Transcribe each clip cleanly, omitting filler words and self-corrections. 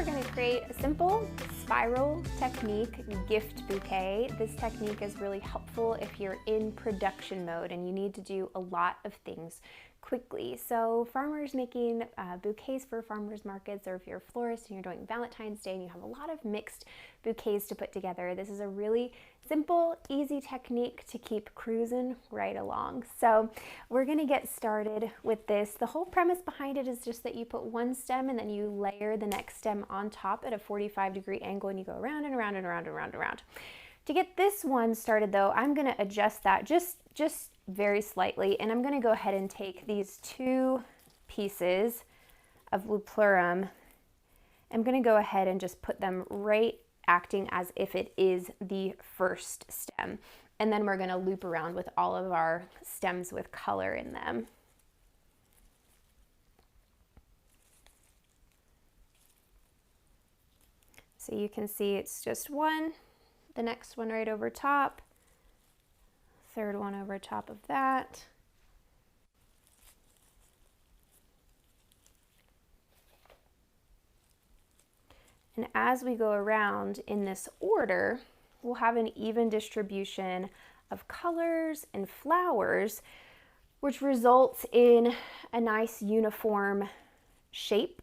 we're going to create a simple spiral technique gift bouquet. This technique is really helpful if you're in production mode and you need to do a lot of things quickly. So farmers making bouquets for farmers markets, or if you're a florist and you're doing Valentine's Day and you have a lot of mixed bouquets to put together, this is a really simple, easy technique to keep cruising right along. So we're gonna get started with this. The whole premise behind it is just that you put one stem and then you layer the next stem on top at a 45-degree angle, and you go around and around and around and around and around. To get this one started though, I'm gonna adjust that just very slightly, and I'm gonna go ahead and take these two pieces of blue plurum. I'm gonna go ahead and just put them right acting as if it is the first stem. And then we're gonna loop around with all of our stems with color in them. So you can see it's just one, the next one right over top, third one over top of that. And as we go around in this order, we'll have an even distribution of colors and flowers, which results in a nice uniform shape.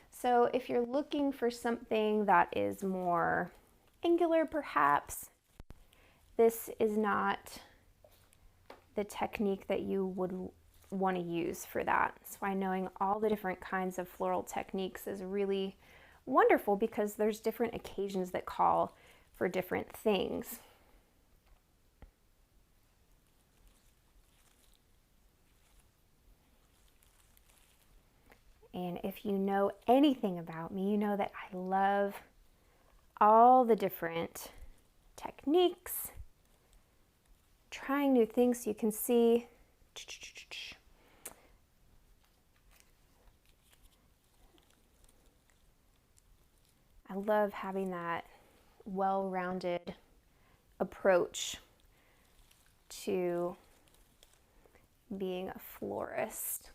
So if you're looking for something that is more angular perhaps, this is not the technique that you would want to use for that. That's why knowing all the different kinds of floral techniques is really wonderful, because there's different occasions that call for different things. And if you know anything about me, you know that I love all the different techniques, trying new things. So you can see I love having that well-rounded approach to being a florist.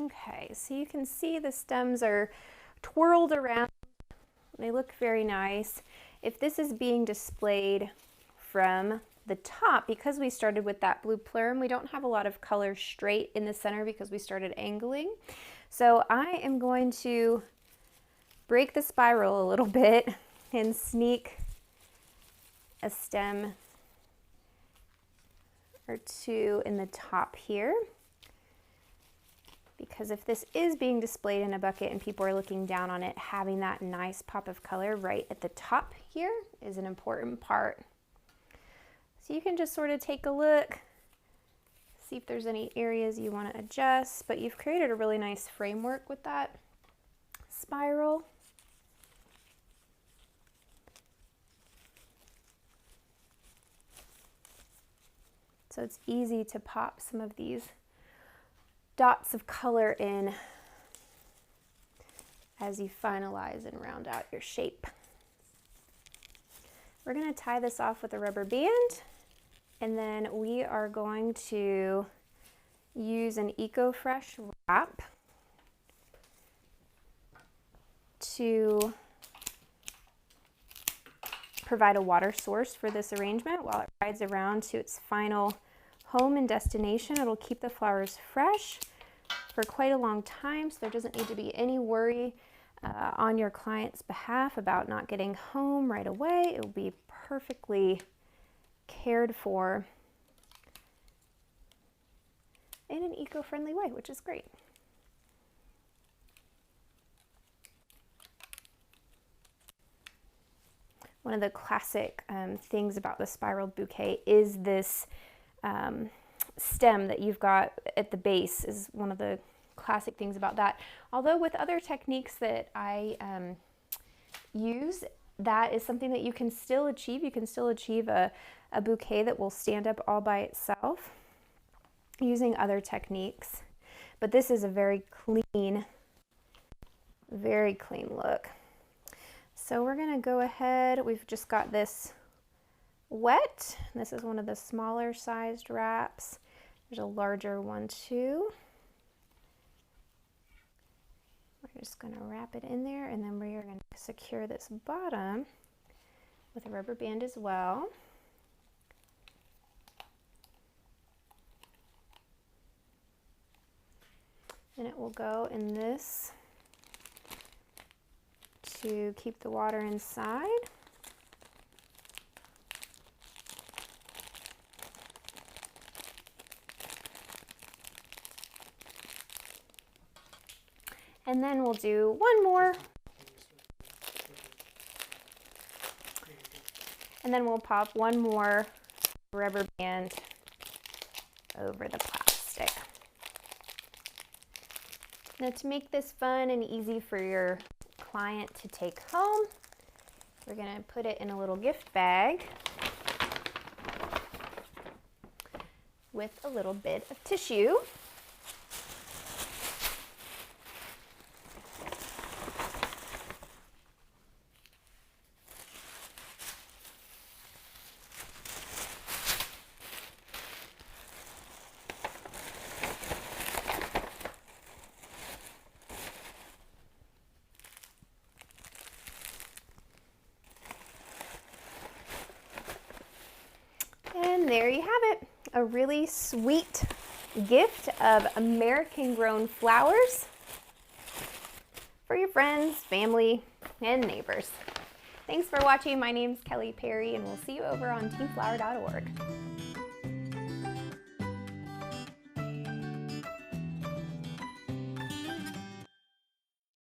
Okay, so you can see the stems are twirled around. They look very nice. If this is being displayed from the top, because we started with that blue plurum, we don't have a lot of color straight in the center because we started angling. So I am going to break the spiral a little bit and sneak a stem or two in the top here. Because if this is being displayed in a bucket and people are looking down on it, having that nice pop of color right at the top here is an important part. So you can just sort of take a look, see if there's any areas you want to adjust, but you've created a really nice framework with that spiral. So it's easy to pop some of these dots of color in as you finalize and round out your shape. We're going to tie this off with a rubber band, and then we are going to use an Eco-Fresh wrap to provide a water source for this arrangement while it rides around to its final home and destination. It'll keep the flowers fresh for quite a long time, so there doesn't need to be any worry on your client's behalf about not getting home right away. It will be perfectly cared for in an eco-friendly way, which is great. One of the classic things about the spiraled bouquet is this stem that you've got at the base is one of the classic things about that. Although with other techniques that I use, that is something that you can still achieve. You can still achieve a bouquet that will stand up all by itself using other techniques. But this is a very clean look. So we're gonna go ahead, we've just got this wet. This is one of the smaller sized wraps. There's a larger one too. We're just gonna wrap it in there, and then we are gonna secure this bottom with a rubber band as well. And it will go in this to keep the water inside. And then we'll do one more. And then we'll pop one more rubber band over the plastic. Now, to make this fun and easy for your client to take home, we're going to put it in a little gift bag with a little bit of tissue. And there you have it, a really sweet gift of American-grown flowers for your friends, family, and neighbors. Thanks for watching. My name's Kelly Perry, and we'll see you over on teamflower.org.